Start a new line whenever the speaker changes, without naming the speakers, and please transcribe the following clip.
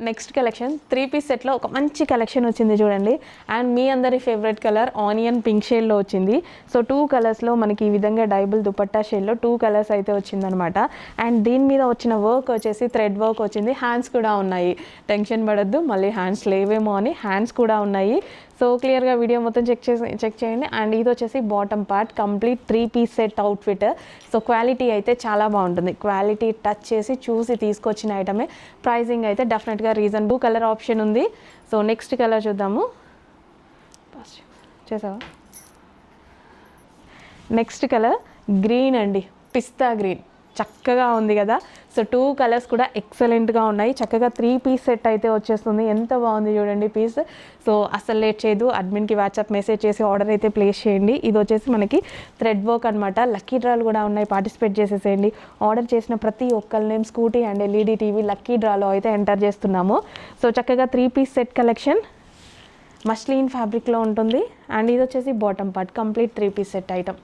Next collection 3 piece సెట్లో ఒక మంచి కలెక్షన్ వచ్చింది చూడండి. అండ్ మీ అందరి ఫేవరెట్ కలర్ ఆనియన్ పింక్ షేడ్లో వచ్చింది. సో 2 కలర్స్లో మనకి ఈ విధంగా డైబుల్ దుపట్టా షేడ్లో 2 కలర్స్ అయితే వచ్చిందనమాట. అండ్ దీని మీద వచ్చిన వర్క్ వచ్చేసి థ్రెడ్ వర్క్ వచ్చింది. హ్యాండ్స్ కూడా ఉన్నాయి. టెన్షన్ పడద్దు మళ్ళీ హ్యాండ్స్ లేవేమో అని, హ్యాండ్స్ కూడా ఉన్నాయి. సో క్లియర్గా వీడియో మొత్తం చెక్ చేయండి. అండ్ ఇది వచ్చేసి bottom part complete 3 piece set outfit. So quality అయితే చాలా బాగుంటుంది. క్వాలిటీ టచ్ చేసి చూసి తీసుకొచ్చిన ఐటమే. ప్రైజింగ్ అయితే డెఫినెట్గా రీజనబుల్. కలర్ ఆప్షన్ ఉంది. సో నెక్స్ట్ కలర్ చూద్దాము. చేసావా? నెక్స్ట్ కలర్ గ్రీన్ అండి, పిస్తా గ్రీన్. చక్కగా ఉంది కదా. సో 2 కలర్స్ కూడా ఎక్సలెంట్గా ఉన్నాయి. చక్కగా 3 పీస్ సెట్ అయితే వచ్చేస్తుంది. ఎంత బాగుంది చూడండి పీస్. సో అసలు లేట్ చేయదు, అడ్మిన్కి వాట్సాప్ మెసేజ్ చేసి ఆర్డర్ అయితే ప్లేస్ చేయండి. ఇది వచ్చేసి మనకి థ్రెడ్ వర్క్ అనమాట. లక్కీ డ్రాలు కూడా ఉన్నాయి, పార్టిసిపేట్ చేసేసేయండి. ఆర్డర్ చేసిన ప్రతి ఒక్కరి name scooty and LED TV lucky డ్రాలో అయితే ఎంటర్ చేస్తున్నాము. సో చక్కగా 3 పీస్ సెట్ కలెక్షన్ మస్లిన్ ఫ్యాబ్రిక్లో ఉంటుంది. అండ్ ఇది వచ్చేసి bottom part complete 3 piece set item.